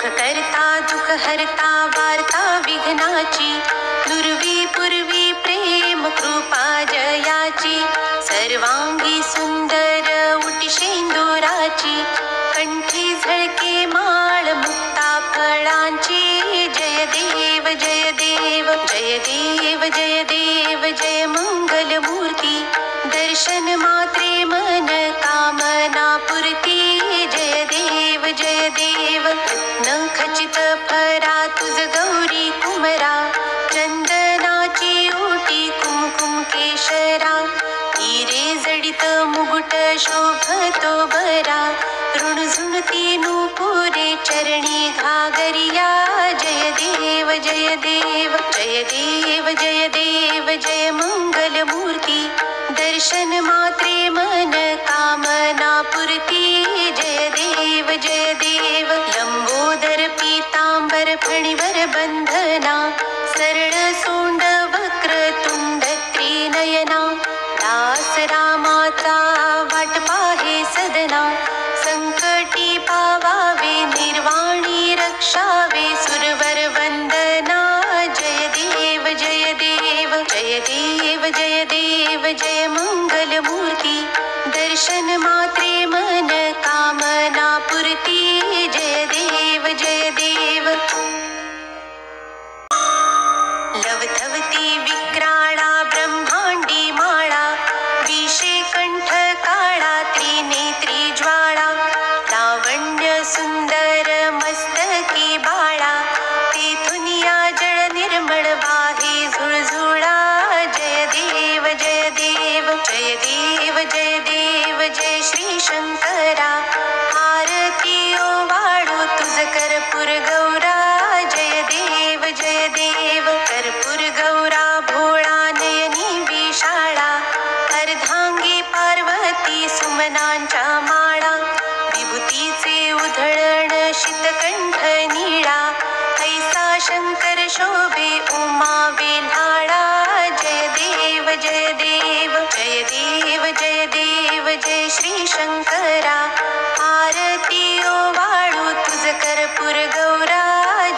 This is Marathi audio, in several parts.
करता दुःख हरता वार्ता विघ्नाची, दुर्वी पूर्वी प्रेम कृपा जयाची, सर्वांगी सुंदर उटी शेंदुराची, कंठी झळके माळ मुक्ता फळांची, जय देव जय देव जय देव जय देव जय मंगल मूर्ती, दर्शन मात्रे मन कामना पूर्ती, जय देव जय देव न खचित फरा तुझ गौरी कुमरा, चंदनाची ओटी कुमकुम केशरा, हिरे जडित मुकुट शोभतो बरा, ऋणझुणती नूपुरे चरणी घागरिया, जय देव जय देव जय देव जय देव जय मंगल मूर्ती, दर्शन मात्रे मन कामना पूर्ती, जय देव जय देव लंबोदर पीतांबर फणीवर बंधना, सरळ सोंड वक्र तुंड त्रिनयना, दास रामाचा वाट पाहे सदना, संकटी पावावे निर्वाणी रक्षावे सुरवर वंदना, जय देव जय देव जय देव जय देव जय मंगल मूर्ती, दर्शन मात्रे मन कामना पूर्ती, जय देव जय देव लवथवती विक्राळा ब्रह्मांडी माळा, विषे कंठ काळा त्रिनेत्री ज्वाळा, लावण्य सुंदर मस्तकी बाळा, तेथुनिया जळ निर्मळ वाहे झुळझुळा, जय देव जय देव जय देव जय देव जय श्री शंकरा, आरती ओवाळू तुझ कर्पूर गौरा, जय देव जय देव कर्पूर गौरा भोळा नयनी विशाळा, अर्धांगी पार्वती सुमनांच्या माळा, विभूतीचे उधळण शीतकंठ निळा, ऐसा शंकर शोभे उमा वेल्हाळा, जय देव जय देव जय देव जय देव जय श्री शंकरा, आरती ओवाळू तुझ कर्पूर गौरा,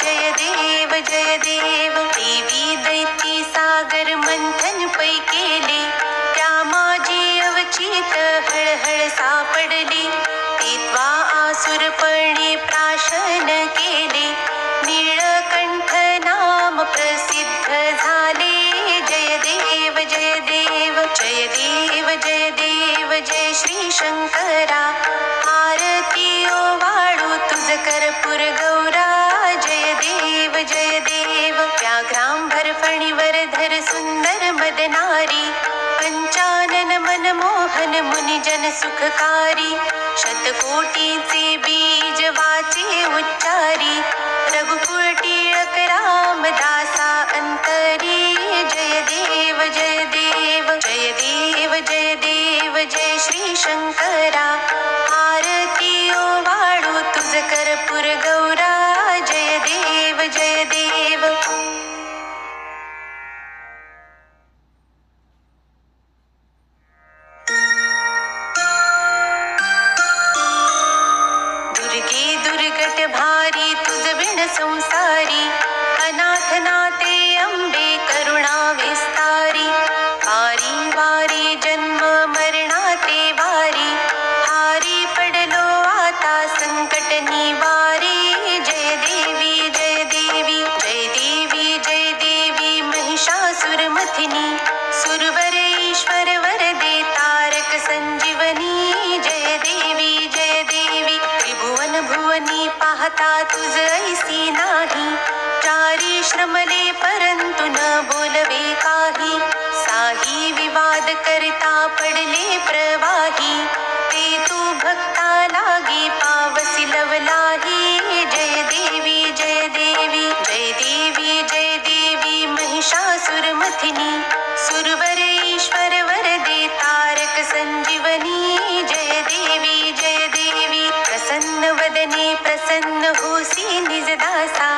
जय देव जय देव देवी दैती सागर मंथन पै केले, त्या माझी अवचित हळहळ सापडली, तेत्वा आसुरपणे प्राशन केले, नीळकंठ नाम प्रसिद्ध झाले, जय देव जय देव जय देव जय देव जय श्री शंकरा, आरती ओवाळू तुझ कर्पूर गौरा, जय देव जय देव व्याघ्रांबर फणीवर धर सुंदर मदनारी, पंचानन मनमोहन मुनिजन सुखकारी, शतकोटीचे बीज वाचे उच्चारी, रघुकुळ टिळक रामदासा अंतरी, जय देव जय देव जय देव जय देव जय श्री शंकरा, आरती ओवाळू तुझ कर्पूर गौरा, जय देव जय देव दुर्गे दुर्गट भारी तुझ विण संसारी, अनाथ नाते अंबे करुणा विस्तारी, वारी वारी जन्म मरणाते वारी, हारी पडलो आता संकट निवारी, जय देवी जय देवी जय देवी जय देवी महिषासुरमथिनी, सुरवर ईश्वर वरदे तारक संजीवनी, जय देवी जय देवी त्रिभुवन भुवनी पाहता तुझ ऐसी नाही, चारी श्रमले परंतु न बोलवे काही, साही विवाद करता पडले प्रवाही, ते तू भक्ता लागी पावसी लवलाही, जय देवी जय देवी जय देवी जय देवी महिषासुरमथिनी, सुरवर ईश्वर वरदे तारक संजीवनी, जय देवी जय देवी प्रसन्न वदने प्रसन्न होसी निजदासा,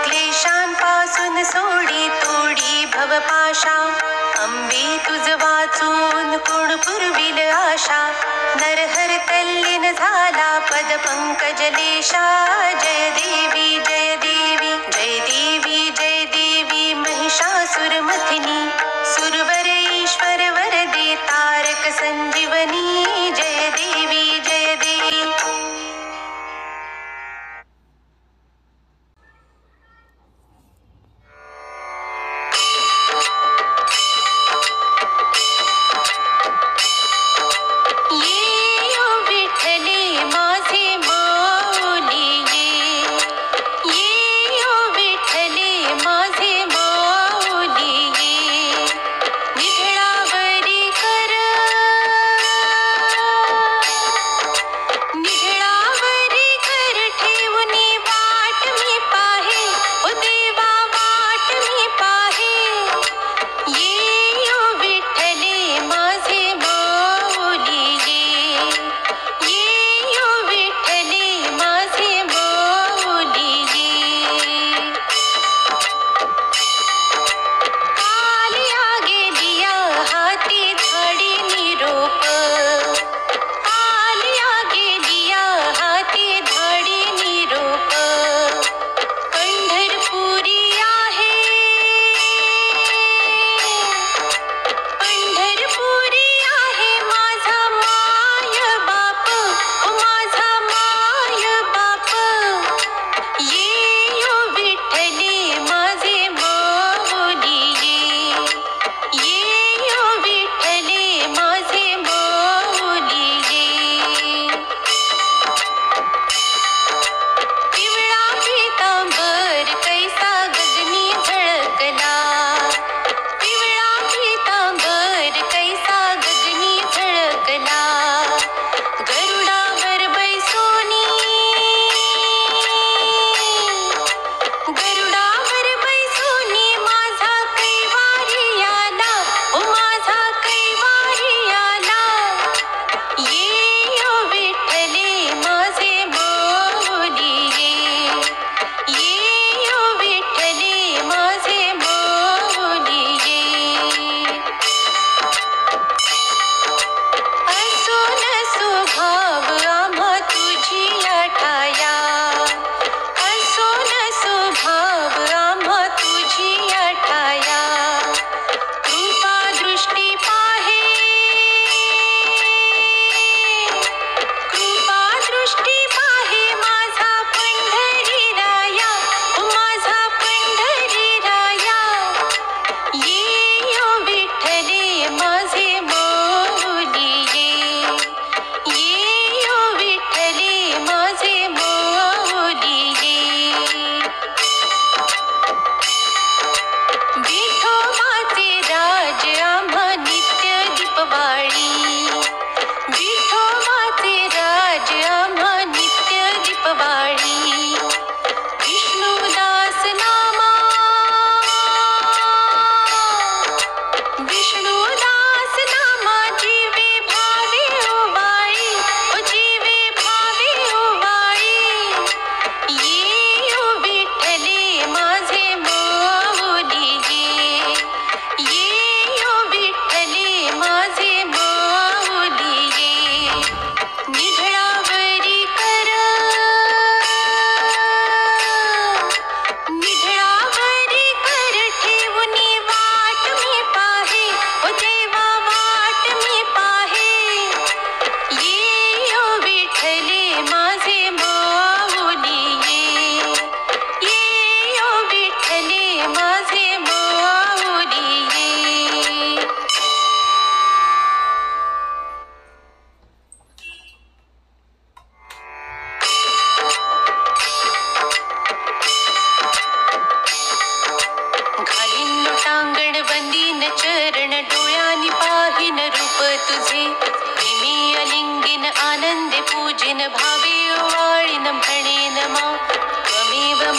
क्लेशांपासून सोडी तोडी भवपाशा, अंबे तुझ वाचून कोण पुरविल आशा, नरहर तल्लीन झाला पद पंकजलेशा, जय देवी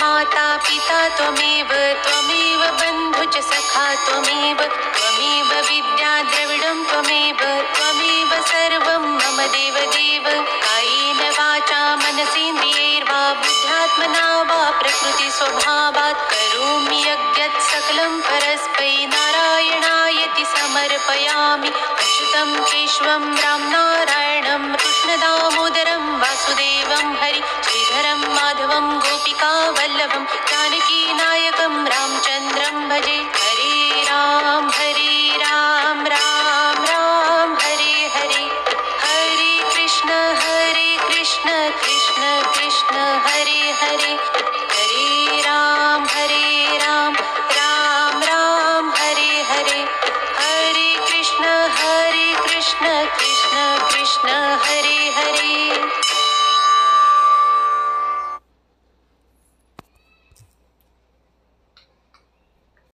माता पिता त्वमेव त्वमेव बन्धु च सखा त्वमेव त्वमेव विद्या द्रविडं त्वमेव त्वमेव सर्वं मम देवदेव कायेन वाचा मनसेन्द्रियैर्वा बुद्ध्यात्मना वा प्रकृतिस्वभावात् करोमि यज्ञत् सकलं परस्मै नारायणायति समर्पयामि अच्युतं केशवं रामनारायणं कृष्णदामोदरं वासुदेवं हरि श्रीधरं माधवं गोपी